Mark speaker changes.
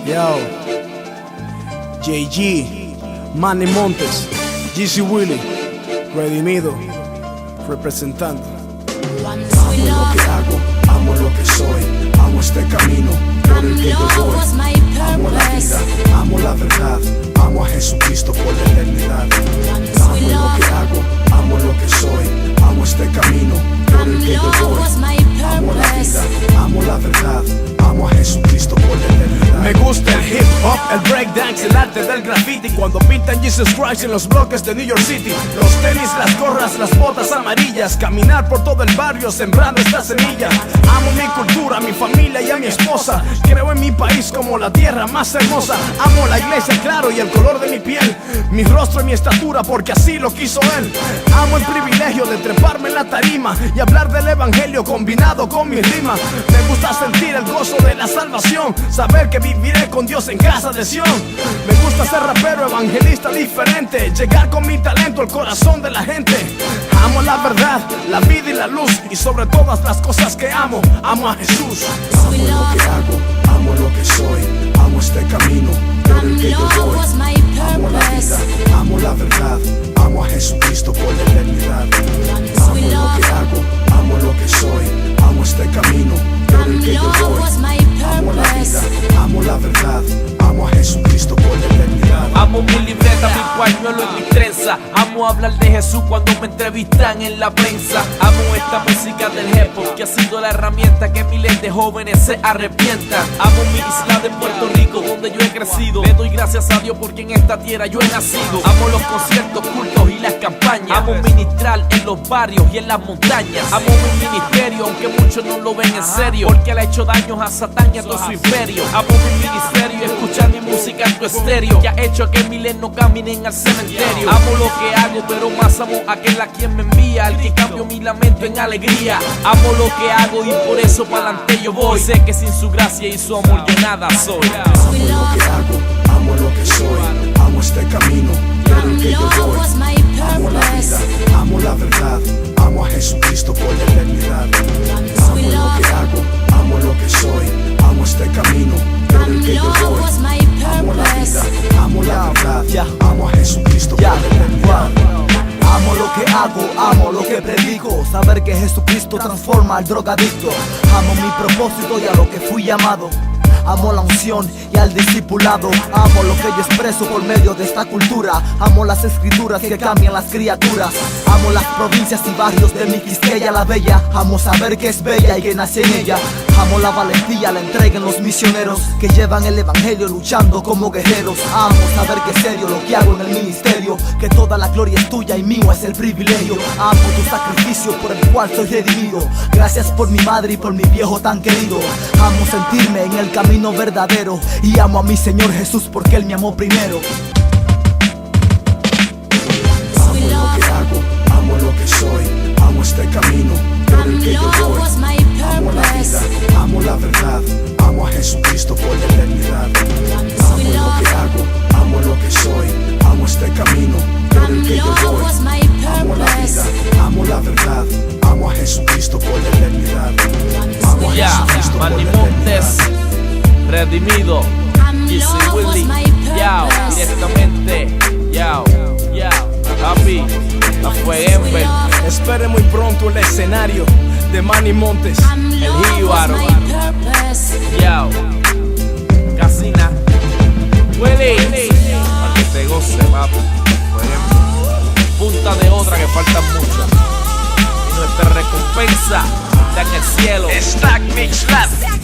Speaker 1: Yo, JG, Manny Montes, GC Willy, redimido, representando.
Speaker 2: Amo lo que hago, amo lo que soy, amo este camino por el que yo voy. Amo la vida, amo la verdad, amo a Jesucristo por la eternidad. Amo lo que hago, amo lo que soy, amo este camino por el que yo voy. Amo la vida, amo la verdad, amo a Jesucristo por la eternidad.
Speaker 1: Me gusta el hip hop, el breakdance, el arte del graffiti. Cuando pintan Jesus Christ en los bloques de New York City. Los tenis, las gorras, las botas amarillas. Caminar por todo el barrio sembrando esta semilla. Amo mi cultura, mi familia y a mi esposa. Creo en mi país como la tierra más hermosa. Amo la iglesia, claro, y el color de mi piel. Mi rostro y mi estatura porque así lo quiso Él. Amo el privilegio de treparme en la tarima y hablar del evangelio combinado con mi rima. Me gusta sentir el gozo de la salvación, saber que viviré con Dios en casa de Sion. Me gusta ser rapero, evangelista diferente, llegar con mi talento al corazón de la gente. Amo la verdad, la vida y la luz, y sobre todas las cosas que amo, amo a Jesús.
Speaker 2: Amo lo que hago, amo lo que soy, amo este camino por el que yo voy. Amo la vida, amo la verdad, amo a Jesucristo por la eternidad. Amo lo que hago, amo lo que soy, amo este camino por el que yo voy. Amo la vida, amo la verdad, amo a Jesucristo por la eternidad.
Speaker 3: Amo mi libreta, mi pañuelo y mi trenza. Amo hablar de Jesús cuando me entrevistan en la prensa. Amo esta música del hip hop que ha sido la herramienta que miles de jóvenes se arrepientan. Amo mi isla de Puerto Rico donde yo he crecido. Le doy gracias a Dios porque en esta tierra yo he nacido. Amo los conciertos, cultos y las campañas. Amo ministrar en los barrios y en las montañas. Amo mi ministerio aunque muchos no lo ven en serio, porque le ha hecho daños a Satán y a todo su imperio. Amo mi ministerio y escuchar mi música en tu estéreo, que ha hecho que miles no caminen al cementerio. Amo lo que hago, pero más amo a aquel a quien me envía, al que cambio mi lamento en alegría. Amo lo que hago y por eso pa'lante yo voy. Sé que sin su gracia y su amor yo nada soy.
Speaker 2: Amo lo que hago, amo lo que soy, amo este camino por el que yo voy. Amo la vida, amo la verdad, amo a Jesucristo por la eternidad. Amo lo que hago, amo lo que soy, amo este camino por el que yo voy. Amo la vida, amo la verdad, amo a Jesucristo por la eternidad.
Speaker 4: Amo lo que hago, amo lo que predico, saber que Jesucristo transforma al drogadicto. Amo mi propósito y a lo que fui llamado. Amo la unción y al discipulado. Amo lo que yo expreso por medio de esta cultura. Amo las escrituras que cambian las criaturas. Amo las provincias y barrios de mi Quisqueya la bella. Amo saber que es bella y que nací en ella. Amo la valentía, la entrega en los misioneros que llevan el evangelio luchando como guerreros. Amo saber que es serio lo que hago en el ministerio, que toda la gloria es tuya y mío es el privilegio. Amo tu sacrificio por el cual soy redimido. Gracias por mi madre y por mi viejo tan querido. Amo sentirme en el camino verdadero y amo a mi Señor Jesús porque Él me amó primero.
Speaker 2: Amo lo que hago, amo lo que soy, amo este camino por el que yo voy. Amo la vida, amo la verdad, amo a Jesucristo por la eternidad. Amo lo que hago, amo lo que soy, amo este camino por el que yo voy. Amo la vida, amo la verdad, amo a Jesucristo por la eternidad. Amo a Jesucristo por la
Speaker 3: Manny
Speaker 2: eternidad.
Speaker 3: Montes, redimido, GC Willy, yao, directamente, yao, papi, la fue Ember,
Speaker 1: Espere muy pronto el escenario de Manny Montes.
Speaker 3: el jíbaro, yao, Casina, Willy, para que te goce, papi, fue Ember, punta de otra que faltan mucho, y nuestra recompensa está en el cielo.
Speaker 1: Stack Mix Lab.